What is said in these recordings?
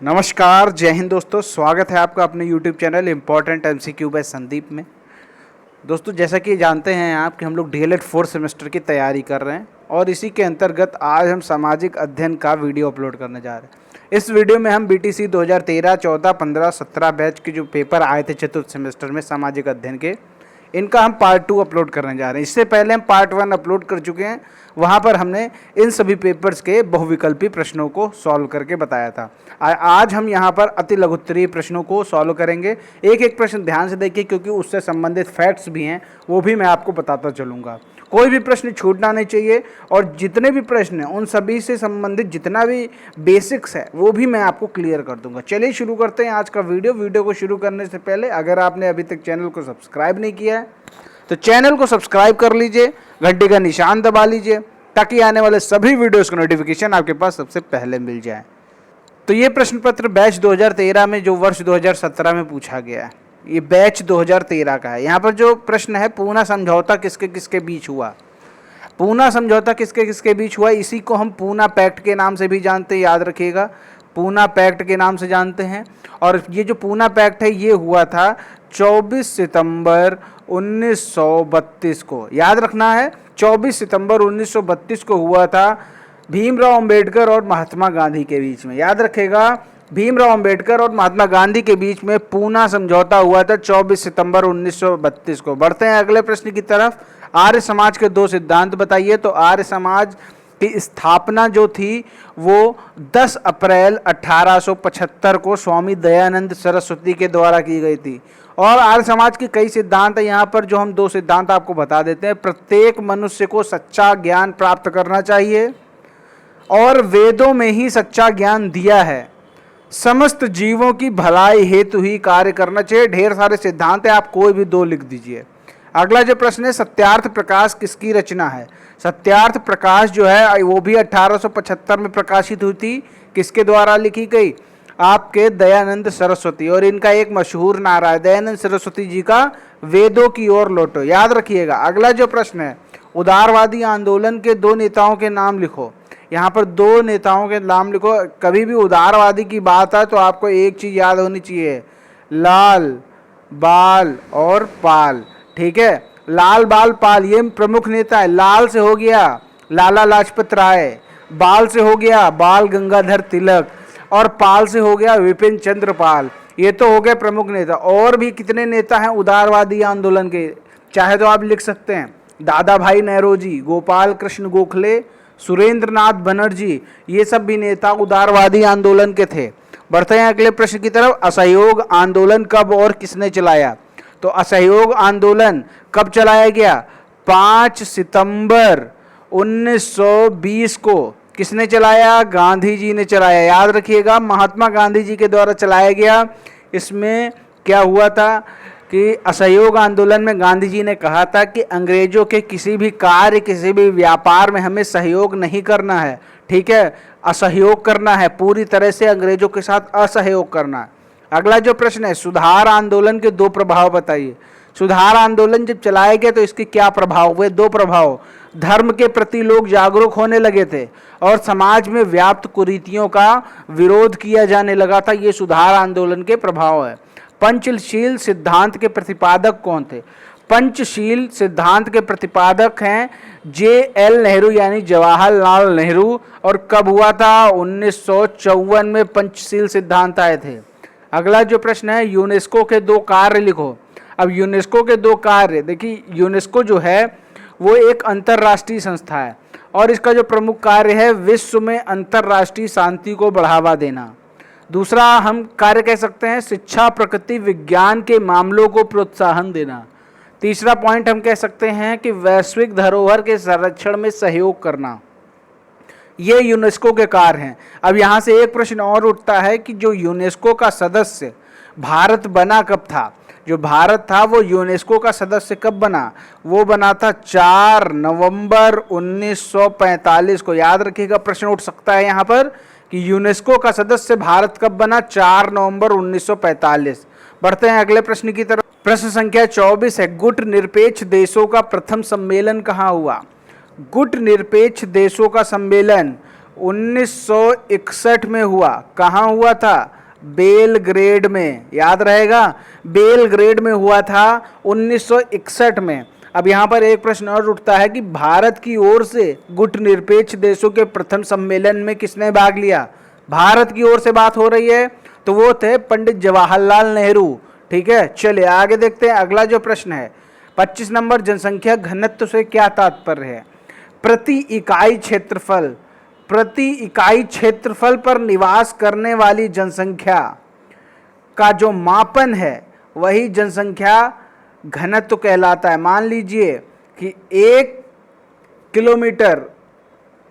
नमस्कार, जय हिंद दोस्तों। स्वागत है आपका अपने YouTube channel important MCQ by Sandeep में। दोस्तों, जैसा कि जानते हैं आप कि हम लोग DLED 4th सेमेस्टर की तैयारी कर रहे हैं और इसी के अंतर्गत आज हम सामाजिक अध्ययन का वीडियो अपलोड करने जा रहे हैं। इस वीडियो में हम BTC 2013, 14, 15, 17 बैच के जो पेपर आए थे चतुर्थ सेमेस्टर में सामाजिक अध्ययन के, इनका हम पार्ट 2 अपलोड करने जा रहे हैं। इससे पहले हम पार्ट 1 अपलोड कर चुके हैं। वहाँ पर हमने इन सभी पेपर्स के बहुविकल्पी प्रश्नों को सॉल्व करके बताया था। आज हम यहाँ पर अति लघुत्तरीय प्रश्नों को सॉल्व करेंगे। एक एक प्रश्न ध्यान से देखिए, क्योंकि उससे संबंधित फैक्ट्स भी हैं, वो भी मैं आपको बताता चलूँगा। कोई भी प्रश्न छूटना नहीं चाहिए और जितने भी प्रश्न हैं उन सभी से संबंधित जितना भी बेसिक्स है वो भी मैं आपको क्लियर कर दूंगा। चलिए शुरू करते हैं आज का वीडियो को शुरू करने से पहले अगर आपने अभी तक चैनल को सब्सक्राइब नहीं किया है तो चैनल को सब्सक्राइब कर लीजिए, घंटी का निशान दबा लीजिए ताकि आने वाले सभी वीडियोस का नोटिफिकेशन आपके पास सबसे पहले मिल जाए। तो ये प्रश्न पत्र बैच 2013 में जो वर्ष 2017 में पूछा गया है, ये बैच 2013 का है। यहाँ पर जो प्रश्न है, पूना समझौता किसके किसके बीच हुआ। पूना समझौता किसके किसके बीच हुआ, इसी को हम पूना पैक्ट के नाम से भी जानते हैं, याद रखिएगा, पूना पैक्ट के नाम से जानते हैं। और ये जो पूना पैक्ट है ये हुआ था 24 सितंबर 1932 को, याद रखना है, 24 सितंबर 1932 को हुआ था भीमराव अंबेडकर और महात्मा गांधी के बीच में। याद रखेगा, भीमराव अंबेडकर और महात्मा गांधी के बीच में पूना समझौता हुआ था 24 सितंबर 1932 को। बढ़ते हैं अगले प्रश्न की तरफ। आर्य समाज के दो सिद्धांत बताइए। तो आर्य समाज की स्थापना जो थी वो 10 अप्रैल 1875 को स्वामी दयानंद सरस्वती के द्वारा की गई थी। और आर्य समाज के कई सिद्धांत है, यहाँ पर जो हम दो सिद्धांत आपको बता देते हैं। प्रत्येक मनुष्य को सच्चा ज्ञान प्राप्त करना चाहिए और वेदों में ही सच्चा ज्ञान दिया है। समस्त जीवों की भलाई हेतु ही कार्य करना चाहिए। ढेर सारे सिद्धांत है, आप कोई भी दो लिख दीजिए। अगला जो प्रश्न है, सत्यार्थ प्रकाश किसकी रचना है। सत्यार्थ प्रकाश जो है वो भी 1875 में प्रकाशित हुई थी। किसके द्वारा लिखी गई, आपके दयानंद सरस्वती। और इनका एक मशहूर नारा है, दयानंद सरस्वती जी का, वेदों की ओर लौटो। याद रखिएगा। अगला जो प्रश्न है, उदारवादी आंदोलन के दो नेताओं के नाम लिखो। यहाँ पर दो नेताओं के नाम लिखो। कभी भी उदारवादी की बात है तो आपको एक चीज याद होनी चाहिए, लाल, बाल और पाल। ठीक है, लाल, बाल, पाल ये प्रमुख नेता है। लाल से हो गया लाला लाजपत राय, बाल से हो गया बाल गंगाधर तिलक और पाल से हो गया विपिन चंद्र पाल। ये तो हो गए प्रमुख नेता। और भी कितने नेता हैं उदारवादी आंदोलन के, चाहे तो आप लिख सकते हैं, दादा भाई नेहरूजी, गोपाल कृष्ण गोखले, सुरेंद्र नाथ बनर्जी, ये सब भी नेता उदारवादी आंदोलन के थे। बढ़ते हैं अगले प्रश्न की तरफ। असहयोग आंदोलन कब और किसने चलाया। तो असहयोग आंदोलन कब चलाया गया, 5 सितंबर 1920 को। किसने चलाया, गांधी जी ने चलाया। याद रखिएगा, महात्मा गांधी जी के द्वारा चलाया गया। इसमें क्या हुआ था कि असहयोग आंदोलन में गांधी जी ने कहा था कि अंग्रेजों के किसी भी कार्य, किसी भी व्यापार में हमें सहयोग नहीं करना है। ठीक है, असहयोग करना है, पूरी तरह से अंग्रेजों के साथ असहयोग करना है। अगला जो प्रश्न है, सुधार आंदोलन के दो प्रभाव बताइए। सुधार आंदोलन जब चलाया गया तो इसके क्या प्रभाव हुए, दो प्रभाव। धर्म के प्रति लोग जागरूक होने लगे थे और समाज में व्याप्त कुरीतियों का विरोध किया जाने लगा था। ये सुधार आंदोलन के प्रभाव है। पंचशील सिद्धांत के प्रतिपादक कौन थे। पंचशील सिद्धांत के प्रतिपादक हैं JL नेहरू, यानी जवाहरलाल नेहरू। और कब हुआ था, 1954 में पंचशील सिद्धांत आए थे। अगला जो प्रश्न है, यूनेस्को के दो कार्य लिखो। अब यूनेस्को के दो कार्य देखिए, यूनेस्को जो है वो एक अंतर्राष्ट्रीय संस्था है और इसका जो प्रमुख कार्य है विश्व में अंतर्राष्ट्रीय शांति को बढ़ावा देना। दूसरा हम कार्य कह सकते हैं शिक्षा, प्रकृति विज्ञान के मामलों को प्रोत्साहन देना। तीसरा पॉइंट हम कह सकते हैं कि वैश्विक धरोहर के संरक्षण में सहयोग करना। ये यूनेस्को के कार्य हैं। अब यहाँ से एक प्रश्न और उठता है कि जो यूनेस्को का सदस्य भारत बना कब था। जो भारत था वो यूनेस्को का सदस्य कब बना, वो बना था 4 नवंबर 1945 को। याद रखिएगा, प्रश्न उठ सकता है यहाँ पर कि यूनेस्को का सदस्य भारत कब बना, 4 नवंबर 1945। बढ़ते हैं अगले प्रश्न की तरफ। प्रश्न संख्या 24 है, गुट निरपेक्ष देशों का प्रथम सम्मेलन कहाँ हुआ। गुट निरपेक्ष देशों का सम्मेलन 1961 में हुआ। कहाँ हुआ था? बेलग्रेड में, याद रहेगा, बेलग्रेड में हुआ था 1961 में। अब यहाँ पर एक प्रश्न और उठता है कि भारत की ओर से गुटनिरपेक्ष देशों के प्रथम सम्मेलन में किसने भाग लिया? भारत की ओर से बात हो रही है तो वो थे पंडित जवाहरलाल नेहरू। ठीक है, चलिए आगे देखते हैं। अगला जो प्रश्न है 25 नंबर, जनसंख्या घनत्व से क्या तात्पर्य है? प्रति इकाई क्षेत्रफल, प्रति इकाई क्षेत्रफल पर निवास करने वाली जनसंख्या का जो मापन है वही जनसंख्या घनत्व कहलाता है। मान लीजिए कि 1 किलोमीटर,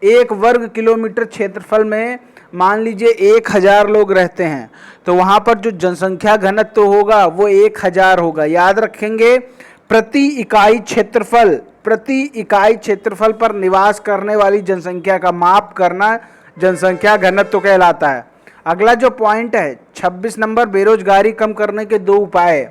1 वर्ग किलोमीटर क्षेत्रफल में मान लीजिए 1000 लोग रहते हैं, तो वहाँ पर जो जनसंख्या घनत्व होगा वो 1000 होगा। याद रखेंगे, प्रति इकाई क्षेत्रफल, प्रति इकाई क्षेत्रफल पर निवास करने वाली जनसंख्या का माप करना जनसंख्या घनत्व कहलाता है। अगला जो पॉइंट है 26 नंबर, बेरोजगारी कम करने के 2 उपाय।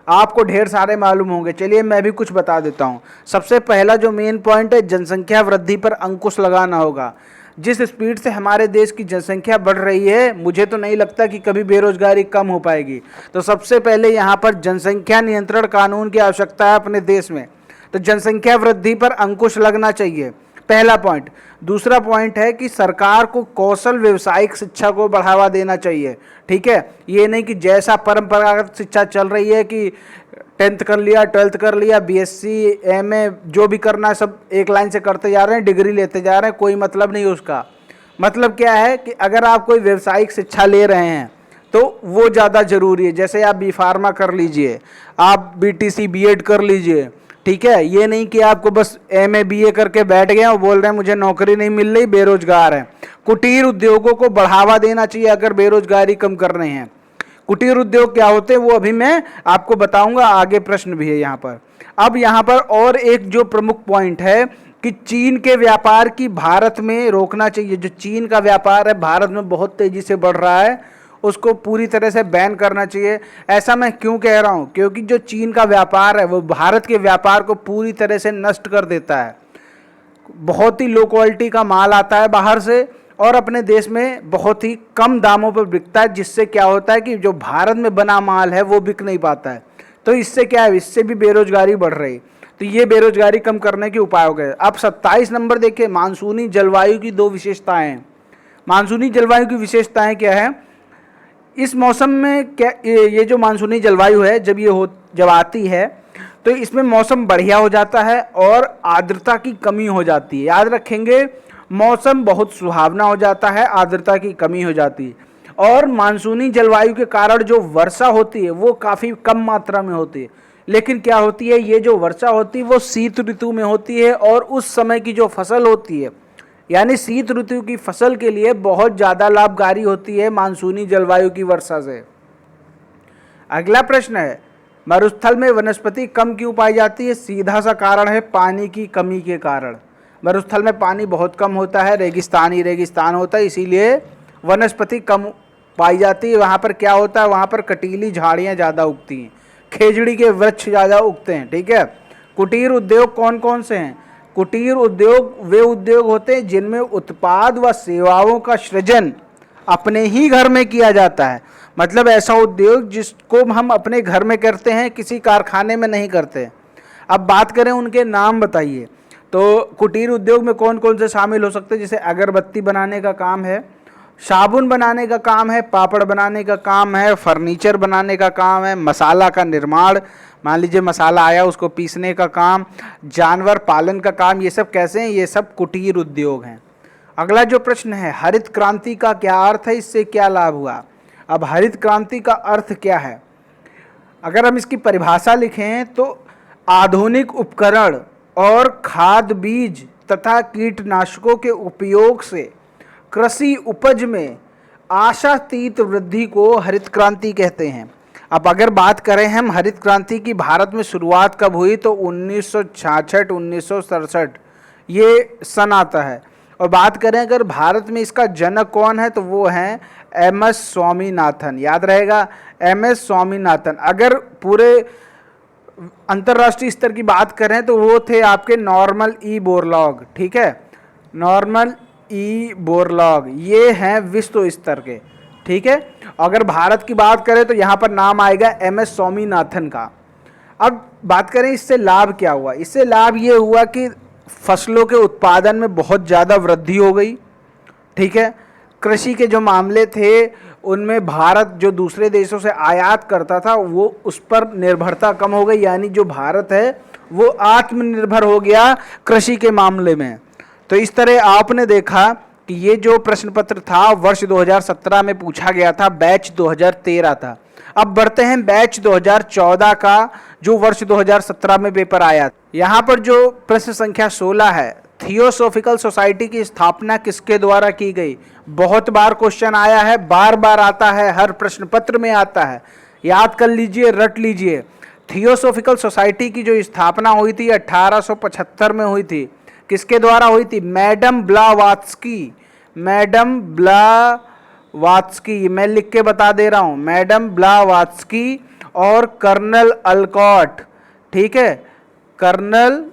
आपको ढेर सारे मालूम होंगे, चलिए मैं भी कुछ बता देता हूँ। सबसे पहला जो मेन पॉइंट है, जनसंख्या वृद्धि पर अंकुश लगाना होगा। जिस स्पीड से हमारे देश की जनसंख्या बढ़ रही है, मुझे तो नहीं लगता कि कभी बेरोजगारी कम हो पाएगी। तो सबसे पहले यहाँ पर जनसंख्या नियंत्रण कानून की आवश्यकता है अपने देश में, तो जनसंख्या वृद्धि पर अंकुश लगना चाहिए, पहला पॉइंट। दूसरा पॉइंट है कि सरकार को कौशल व्यवसायिक शिक्षा को बढ़ावा देना चाहिए। ठीक है, ये नहीं कि जैसा परंपरागत शिक्षा चल रही है कि 10th कर लिया, 12th कर लिया, बीएससी, एमए जो भी करना है सब एक लाइन से करते जा रहे हैं, डिग्री लेते जा रहे हैं, कोई मतलब नहीं उसका। मतलब क्या है कि अगर आप कोई व्यवसायिक शिक्षा ले रहे हैं तो वो ज़्यादा ज़रूरी है। जैसे आप बी फार्मा कर लीजिए, आप बीटीसी बीएड कर लीजिए। ठीक है, ये नहीं कि आपको बस एमए बीए करके बैठ गए और बोल रहे हैं मुझे नौकरी नहीं मिल रही, बेरोजगार है। कुटीर उद्योगों को बढ़ावा देना चाहिए अगर बेरोजगारी कम कर रहे हैं। कुटीर उद्योग क्या होते हैं वो अभी मैं आपको बताऊंगा, आगे प्रश्न भी है यहाँ पर। अब यहाँ पर और एक जो प्रमुख पॉइंट है कि चीन के व्यापार की भारत में रोकना चाहिए। जो चीन का व्यापार है भारत में बहुत तेजी से बढ़ रहा है, उसको पूरी तरह से बैन करना चाहिए। ऐसा मैं क्यों कह रहा हूँ? क्योंकि जो चीन का व्यापार है वो भारत के व्यापार को पूरी तरह से नष्ट कर देता है। बहुत ही लो क्वालिटी का माल आता है बाहर से और अपने देश में बहुत ही कम दामों पर बिकता है, जिससे क्या होता है कि जो भारत में बना माल है वो बिक नहीं पाता है। तो इससे क्या है, इससे भी बेरोजगारी बढ़ रही। तो ये बेरोजगारी कम करने के उपाय हो गए। अब 27 नंबर देखिए, मानसूनी जलवायु की 2 विशेषताएं हैं। मानसूनी जलवायु की विशेषताएं क्या है? इस मौसम में क्या, ये जो मानसूनी जलवायु है जब आती है तो इसमें मौसम बढ़िया हो जाता है और आर्द्रता की कमी हो जाती है। याद रखेंगे, मौसम बहुत सुहावना हो जाता है, आर्द्रता की कमी हो जाती है। और मानसूनी जलवायु के कारण जो वर्षा होती है वो काफ़ी कम मात्रा में होती है। लेकिन क्या होती है, ये जो वर्षा होती है वो शीत ऋतु में होती है और उस समय की जो फसल होती है यानी शीत ऋतु की फसल के लिए बहुत ज़्यादा लाभकारी होती है मानसूनी जलवायु की वर्षा से। अगला प्रश्न है, मरुस्थल में वनस्पति कम क्यों पाई जाती है? सीधा सा कारण है पानी की कमी के कारण। मरुस्थल में पानी बहुत कम होता है, रेगिस्तान होता है, इसीलिए वनस्पति कम पाई जाती है। वहाँ पर क्या होता है, वहाँ पर कटीली झाड़ियाँ ज़्यादा उगती हैं, खेजड़ी के वृक्ष ज़्यादा उगते हैं। ठीक है, कुटीर उद्योग कौन कौन से हैं? कुटीर उद्योग वे उद्योग होते हैं जिनमें उत्पाद व सेवाओं का सृजन अपने ही घर में किया जाता है। मतलब ऐसा उद्योग जिसको हम अपने घर में करते हैं, किसी कारखाने में नहीं करते। अब बात करें उनके नाम बताइए, तो कुटीर उद्योग में कौन कौन से शामिल हो सकते हैं? जैसे अगरबत्ती बनाने का काम है, साबुन बनाने का काम है, पापड़ बनाने का काम है, फर्नीचर बनाने का काम है, मसाला का निर्माण, मान लीजिए मसाला आया उसको पीसने का काम, जानवर पालन का काम, ये सब कैसे हैं? ये सब कुटीर उद्योग हैं। अगला जो प्रश्न है, हरित क्रांति का क्या अर्थ है, इससे क्या लाभ हुआ? अब हरित क्रांति का अर्थ क्या है? अगर हम इसकी परिभाषा लिखें तो आधुनिक उपकरण और खाद बीज तथा कीटनाशकों के उपयोग से कृषि उपज में आशातीत वृद्धि को हरित क्रांति कहते हैं। अब अगर बात करें हम हरित क्रांति की भारत में शुरुआत कब हुई, तो 1966 1967 ये सन आता है। और बात करें अगर भारत में इसका जनक कौन है, तो वो हैं एमएस स्वामीनाथन। याद रहेगा, एमएस स्वामीनाथन। अगर पूरे अंतर्राष्ट्रीय स्तर की बात करें तो वो थे आपके नॉर्मन ई बोरलॉग। ठीक है, नॉर्मन ई बोरलॉग, ये हैं विश्व स्तर के। ठीक है, अगर भारत की बात करें तो यहाँ पर नाम आएगा MS स्वामीनाथन का। अब बात करें इससे लाभ क्या हुआ, इससे लाभ ये हुआ कि फसलों के उत्पादन में बहुत ज़्यादा वृद्धि हो गई। ठीक है, कृषि के जो मामले थे उनमें भारत जो दूसरे देशों से आयात करता था वो उस पर निर्भरता कम हो गई, यानी जो भारत है वो आत्मनिर्भर हो गया कृषि के मामले में। तो इस तरह आपने देखा कि ये जो प्रश्न पत्र था वर्ष 2017 में पूछा गया था, बैच 2013 था। अब बढ़ते हैं बैच 2014 का, जो वर्ष 2017 में पेपर आया। यहाँ पर जो प्रश्न संख्या 16 है, थियोसॉफिकल सोसाइटी की स्थापना किसके द्वारा की गई। बहुत बार क्वेश्चन आया है, बार बार आता है, हर प्रश्न पत्र में आता है, याद कर लीजिए, रट लीजिए। थियोसॉफिकल सोसाइटी की जो स्थापना हुई थी 1875 में हुई थी। किसके द्वारा हुई थी, मैडम ब्लावात्स्की। मैडम ब्लावात्स्की, मैं लिख के बता दे रहा हूँ, मैडम ब्लावात्स्की और कर्नल अल्कॉट। ठीक है, कर्नल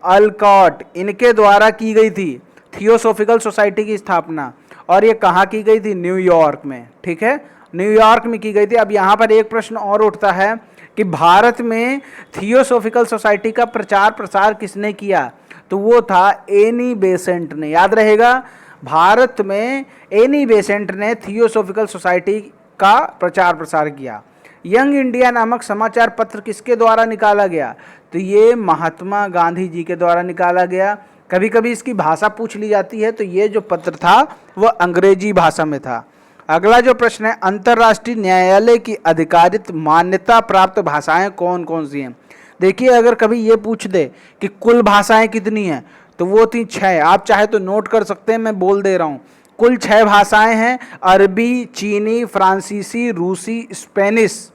अल्कॉट, इनके द्वारा की गई थी थियोसॉफिकल सोसाइटी की स्थापना। और ये कहाँ की गई थी, न्यूयॉर्क में। ठीक है, न्यूयॉर्क में की गई थी। अब यहाँ पर एक प्रश्न और उठता है कि भारत में थियोसॉफिकल सोसाइटी का प्रचार प्रसार किसने किया, तो वो था एनी बेसेंट ने। याद रहेगा, भारत में एनी बेसेंट ने थियोसॉफिकल सोसाइटी का प्रचार प्रसार किया। यंग इंडिया नामक समाचार पत्र किसके द्वारा निकाला गया, तो ये महात्मा गांधी जी के द्वारा निकाला गया। कभी कभी इसकी भाषा पूछ ली जाती है, तो ये जो पत्र था वह अंग्रेजी भाषा में था। अगला जो प्रश्न है, अंतर्राष्ट्रीय न्यायालय की अधिकारित मान्यता प्राप्त भाषाएं कौन कौन सी हैं। देखिए, अगर कभी ये पूछ दे कि कुल भाषाएं कितनी हैं, तो वो थी 6। आप चाहे तो नोट कर सकते हैं, मैं बोल दे रहा हूँ। कुल 6 भाषाएं हैं, अरबी, चीनी, फ्रांसीसी, रूसी, स्पेनिश।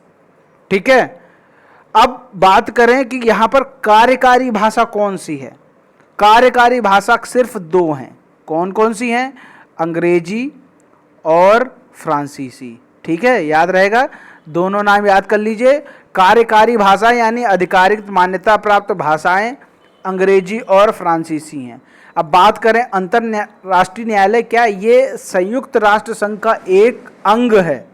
ठीक है, अब बात करें कि यहाँ पर कार्यकारी भाषा कौन सी है। कार्यकारी भाषा सिर्फ 2 हैं। कौन कौन सी हैं, अंग्रेजी और फ्रांसीसी। ठीक है, याद रहेगा, दोनों नाम याद कर लीजिए। कार्यकारी भाषा यानी आधिकारिक मान्यता प्राप्त भाषाएं अंग्रेजी और फ्रांसीसी हैं। अब बात करें अंतरराष्ट्रीय न्यायालय, क्या ये संयुक्त राष्ट्र संघ का एक अंग है।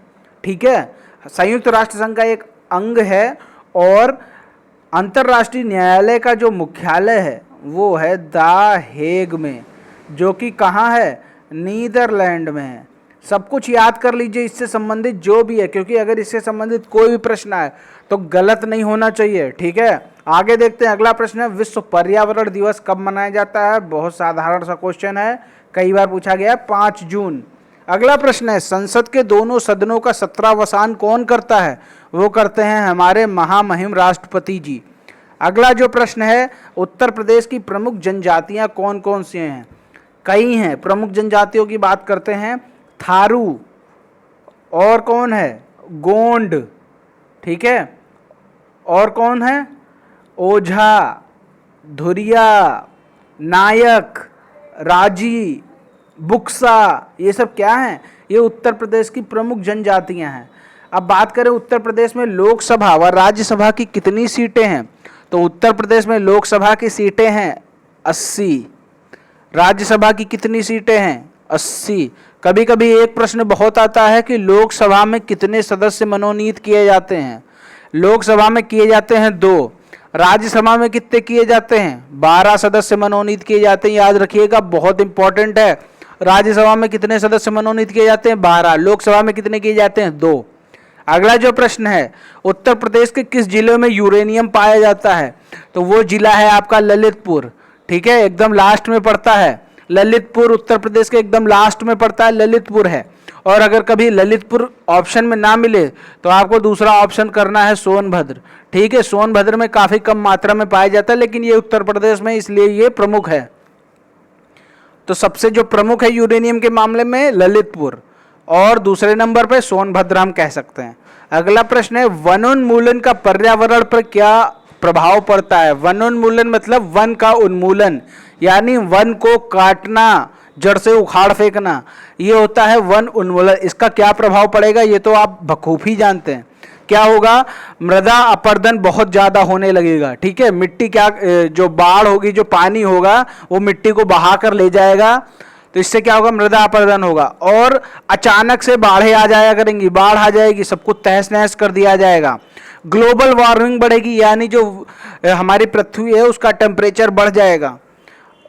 ठीक है, संयुक्त राष्ट्र संघ का एक अंग है। और अंतर्राष्ट्रीय न्यायालय का जो मुख्यालय है वो है द हेग में, जो कि कहाँ है, नीदरलैंड में है। सब कुछ याद कर लीजिए इससे संबंधित जो भी है, क्योंकि अगर इससे संबंधित कोई भी प्रश्न आए तो गलत नहीं होना चाहिए। ठीक है, आगे देखते हैं। अगला प्रश्न है, विश्व पर्यावरण दिवस कब मनाया जाता है। बहुत साधारण सा क्वेश्चन है, कई बार पूछा गया है, 5 जून। अगला प्रश्न है, संसद के दोनों सदनों का सत्रावसान कौन करता है। वो करते हैं हमारे महामहिम राष्ट्रपति जी। अगला जो प्रश्न है, उत्तर प्रदेश की प्रमुख जनजातियां कौन कौन सी हैं। कई हैं, प्रमुख जनजातियों की बात करते हैं, थारू, और कौन है, गोंड। ठीक है, और कौन है, ओझा, धुरिया, नायक, राजी, बुक्सा। ये सब क्या हैं, ये उत्तर प्रदेश की प्रमुख जनजातियां हैं। अब बात करें उत्तर प्रदेश में लोकसभा व राज्यसभा की कितनी सीटें हैं, तो उत्तर प्रदेश में लोकसभा की सीटें हैं 80। राज्यसभा की कितनी सीटें हैं, 80। कभी कभी एक प्रश्न बहुत आता है कि लोकसभा में कितने सदस्य मनोनीत किए जाते हैं। लोकसभा में किए जाते हैं 2। राज्यसभा में कितने किए जाते हैं, 12 सदस्य मनोनीत किए जाते हैं। याद रखिएगा, बहुत इंपॉर्टेंट है। राज्यसभा में कितने सदस्य मनोनीत किए जाते हैं, 12। लोकसभा में कितने किए जाते हैं, 2। अगला जो प्रश्न है, उत्तर प्रदेश के किस जिले में यूरेनियम पाया जाता है, तो वो जिला है आपका ललितपुर। ठीक है, एकदम लास्ट में पड़ता है ललितपुर, उत्तर प्रदेश के एकदम लास्ट में पड़ता है, ललितपुर है। और अगर कभी ललितपुर ऑप्शन में ना मिले तो आपको दूसरा ऑप्शन करना है सोनभद्र। ठीक है, सोनभद्र में काफी कम मात्रा में पाया जाता है, लेकिन ये उत्तर प्रदेश में, इसलिए ये प्रमुख है। तो सबसे जो प्रमुख है यूरेनियम के मामले में ललितपुर, और दूसरे नंबर पे सोनभद्र हम कह सकते हैं। अगला प्रश्न है, वनोन्मूलन का पर्यावरण पर क्या प्रभाव पड़ता है। वनोन्मूलन मतलब वन का उन्मूलन, यानी वन को काटना, जड़ से उखाड़ फेंकना, ये होता है वन उन्मूलन। इसका क्या प्रभाव पड़ेगा, ये तो आप बखूबी जानते हैं। क्या होगा, मृदा अपरदन बहुत ज़्यादा होने लगेगा। ठीक है, मिट्टी क्या, जो बाढ़ होगी, जो पानी होगा वो मिट्टी को बहा कर ले जाएगा। तो इससे क्या होगा, मृदा अपरदन होगा। और अचानक से बाढ़ें आ जाया करेंगी, बाढ़ आ जाएगी, सबको तहस नहस कर दिया जाएगा। ग्लोबल वार्मिंग बढ़ेगी, यानी जो हमारी पृथ्वी है उसका टेम्परेचर बढ़ जाएगा।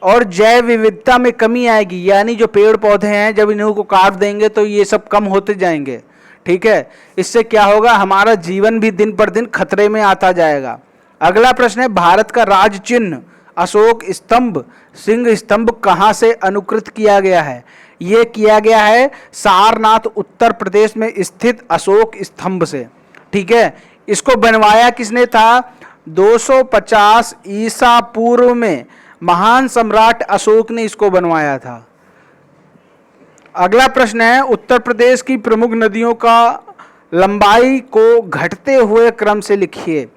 और जैव विविधता में कमी आएगी, यानी जो पेड़ पौधे हैं जब इन्हों को काट देंगे तो ये सब कम होते जाएंगे। ठीक है, इससे क्या होगा, हमारा जीवन भी दिन पर दिन खतरे में आता जाएगा। अगला प्रश्न है, भारत का राज चिन्ह अशोक स्तंभ, सिंह स्तंभ कहाँ से अनुकृत किया गया है? ये किया गया है सारनाथ उत्तर प्रदेश में स्थित अशोक स्तंभ से। ठीक है, इसको बनवाया किसने था? 250 ईसा पूर्व में महान सम्राट अशोक ने इसको बनवाया था। अगला प्रश्न है, उत्तर प्रदेश की प्रमुख नदियों का लंबाई को घटते हुए क्रम से लिखिए।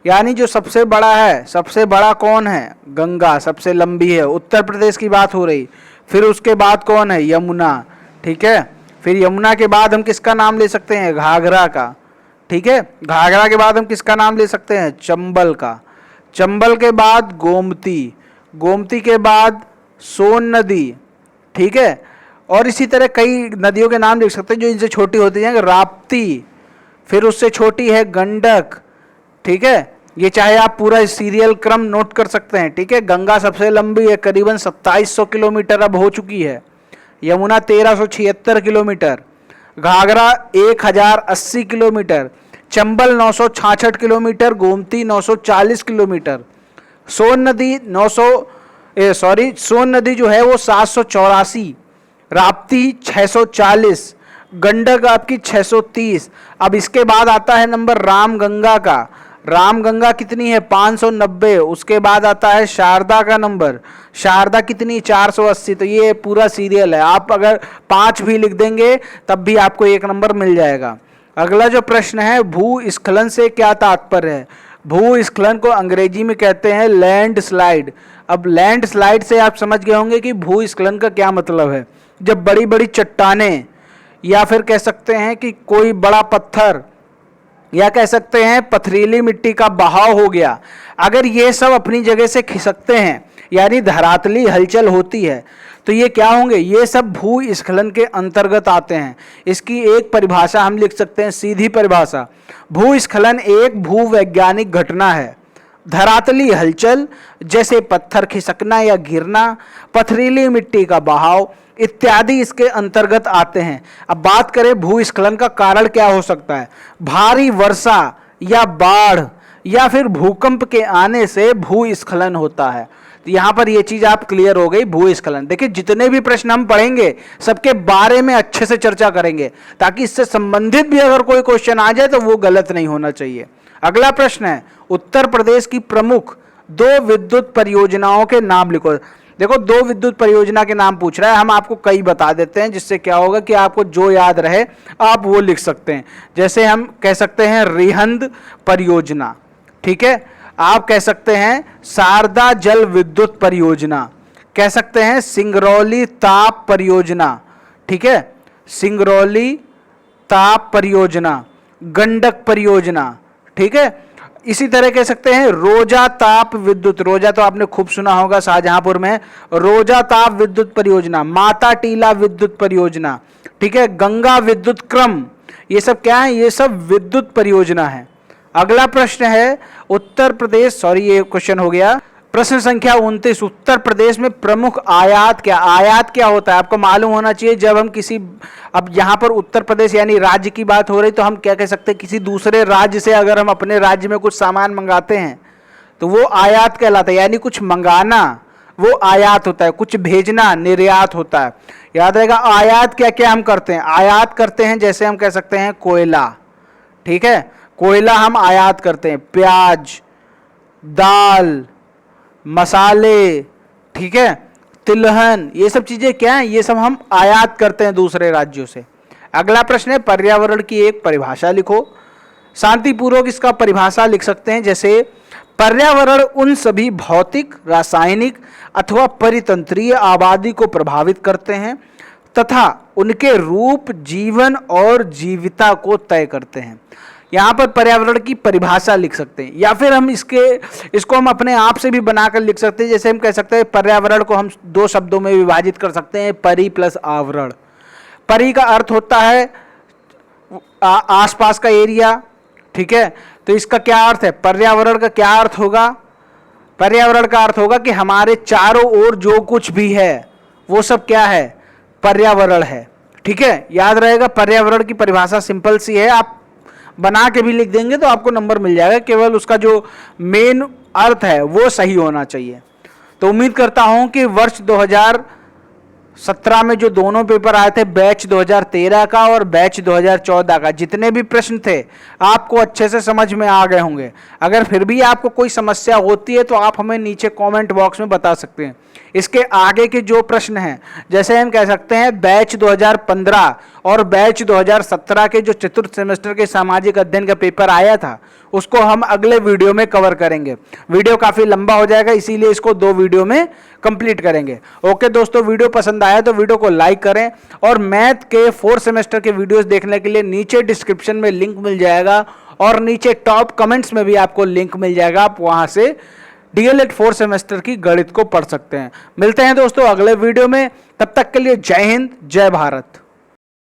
यानी जो सबसे बड़ा है, सबसे बड़ा कौन है? गंगा सबसे लंबी है, उत्तर प्रदेश की बात हो रही। फिर उसके बाद कौन है? यमुना। ठीक है, फिर यमुना के बाद हम किसका नाम ले सकते हैं? घाघरा का। ठीक है, घाघरा के बाद हम किसका नाम ले सकते हैं? चंबल का। चंबल के बाद गोमती, गोमती के बाद सोन नदी। ठीक है, और इसी तरह कई नदियों के नाम लिख सकते हैं जो इनसे छोटी होती हैं, राप्ती, फिर उससे छोटी है गंडक। ठीक है, ये चाहे आप पूरा सीरियल क्रम नोट कर सकते हैं। ठीक है, गंगा सबसे लंबी है, करीबन 2700 किलोमीटर अब हो चुकी है। Yamuna 1376 kilometre, Ghaghara 1080 kilometre, Chambal 966 kilometre, Gomti 940 kilometre, Son नदी सोन नदी जो है वो 784, राप्ती 640, गंडक आपकी 630। अब इसके बाद आता है नंबर रामगंगा का। रामगंगा कितनी है? 590। उसके बाद आता है शारदा का नंबर, शारदा कितनी? 480। तो ये पूरा सीरियल है, आप अगर 5 भी लिख देंगे तब भी आपको 1 नंबर मिल जाएगा। अगला जो प्रश्न है, भूस्खलन से क्या तात्पर्य है? भूस्खलन को अंग्रेजी में कहते हैं लैंड स्लाइड। अब लैंड स्लाइड से आप समझ गए होंगे कि भूस्खलन का क्या मतलब है। जब बड़ी बड़ी चट्टानें, या फिर कह सकते हैं कि कोई बड़ा पत्थर, या कह सकते हैं पथरीली मिट्टी का बहाव हो गया, अगर ये सब अपनी जगह से खिसकते हैं, यानी धरातली हलचल होती है, तो ये क्या होंगे? ये सब भूस्खलन के अंतर्गत आते हैं। इसकी एक परिभाषा हम लिख सकते हैं, सीधी परिभाषा, भूस्खलन एक भूवैज्ञानिक घटना है। धरातली हलचल जैसे पत्थर खिसकना या गिरना, पथरीली मिट्टी का बहाव इत्यादि इसके अंतर्गत आते हैं। अब बात करें भूस्खलन का कारण क्या हो सकता है? भारी वर्षा या बाढ़ या फिर भूकंप के आने से भूस्खलन होता है। तो यहाँ पर ये चीज आप क्लियर हो गई, भूस्खलन। देखिए, जितने भी प्रश्न हम पढ़ेंगे सबके बारे में अच्छे से चर्चा करेंगे, ताकि इससे संबंधित भी अगर कोई क्वेश्चन आ जाए तो वो गलत नहीं होना चाहिए। अगला प्रश्न है, उत्तर प्रदेश की प्रमुख 2 विद्युत परियोजनाओं के नाम लिखो। देखो, 2 विद्युत परियोजना के नाम पूछ रहा है, हम आपको कई बता देते हैं, जिससे क्या होगा कि आपको जो याद रहे आप वो लिख सकते हैं। जैसे हम कह सकते हैं रिहंद परियोजना। ठीक है, आप कह सकते हैं शारदा जल विद्युत परियोजना, कह सकते हैं सिंगरौली ताप परियोजना। ठीक है, सिंगरौली ताप परियोजना, गंडक परियोजना। ठीक है, इसी तरह कह सकते हैं रोजा ताप विद्युत, रोजा तो आपने खूब सुना होगा, शाहजहांपुर में रोजा ताप विद्युत परियोजना, माता टीला विद्युत परियोजना। ठीक है, गंगा विद्युत क्रम, ये सब क्या है? ये सब विद्युत परियोजना है। अगला प्रश्न है, उत्तर प्रदेश, ये क्वेश्चन हो गया, प्रश्न संख्या 29, उत्तर प्रदेश में प्रमुख आयात क्या? आयात क्या होता है आपको मालूम होना चाहिए। जब हम किसी, अब यहाँ पर उत्तर प्रदेश यानी राज्य की बात हो रही, तो हम क्या कह सकते हैं, किसी दूसरे राज्य से अगर हम अपने राज्य में कुछ सामान मंगाते हैं तो वो आयात कहलाता है। यानी कुछ मंगाना वो आयात होता है, कुछ भेजना निर्यात होता है। याद रहेगा, आयात क्या क्या हम करते हैं? आयात करते हैं, जैसे हम कह सकते हैं कोयला। ठीक है, कोयला हम आयात करते हैं, प्याज, दाल, मसाले, ठीक है, तिलहन, ये सब चीजें क्या हैं? ये सब हम आयात करते हैं दूसरे राज्यों से। अगला प्रश्न है, पर्यावरण की एक परिभाषा लिखो। शांतिपूर्वक इसका परिभाषा लिख सकते हैं, जैसे पर्यावरण उन सभी भौतिक, रासायनिक अथवा परितंत्रीय आबादी को प्रभावित करते हैं तथा उनके रूप, जीवन और जीविता को तय करते हैं। यहाँ पर पर्यावरण की परिभाषा लिख सकते हैं, या फिर हम इसको हम अपने आप से भी बनाकर लिख सकते हैं। जैसे हम कह सकते हैं पर्यावरण को हम दो शब्दों में विभाजित कर सकते हैं, परि प्लस आवरण। परि का अर्थ होता है आसपास का एरिया, ठीक है। तो इसका क्या अर्थ है, पर्यावरण का क्या अर्थ होगा, पर्यावरण का अर्थ होगा कि हमारे चारों ओर जो कुछ भी है वो सब क्या है, पर्यावरण है, ठीक है। याद रहेगा, पर्यावरण की परिभाषा सिंपल सी है, आप बना के भी लिख देंगे तो आपको नंबर मिल जाएगा, केवल उसका जो मेन अर्थ है वो सही होना चाहिए। तो उम्मीद करता हूं कि वर्ष 2017 में जो दोनों पेपर आए थे, बैच 2013 का और बैच 2014 का, जितने भी प्रश्न थे आपको अच्छे से समझ में आ गए होंगे। अगर फिर भी आपको कोई समस्या होती है तो आप हमें नीचे कमेंट बॉक्स में बता सकते हैं। इसके आगे के जो प्रश्न हैं, जैसे हम कह सकते हैं बैच 2015 और बैच 2017 के जो चतुर्थ सेमेस्टर के सामाजिक अध्ययन का पेपर आया था, उसको हम अगले वीडियो में कवर करेंगे। वीडियो काफ़ी लंबा हो जाएगा, इसीलिए इसको 2 वीडियो में कंप्लीट करेंगे। ओके दोस्तों, वीडियो पसंद आया तो वीडियो को लाइक करें, और मैथ के 4th सेमेस्टर के वीडियोस देखने के लिए नीचे डिस्क्रिप्शन में लिंक मिल जाएगा, और नीचे टॉप कमेंट्स में भी आपको लिंक मिल जाएगा, आप वहां से DLED 4th सेमेस्टर की गणित को पढ़ सकते हैं। मिलते हैं दोस्तों अगले वीडियो में, तब तक के लिए जय हिंद, जय भारत।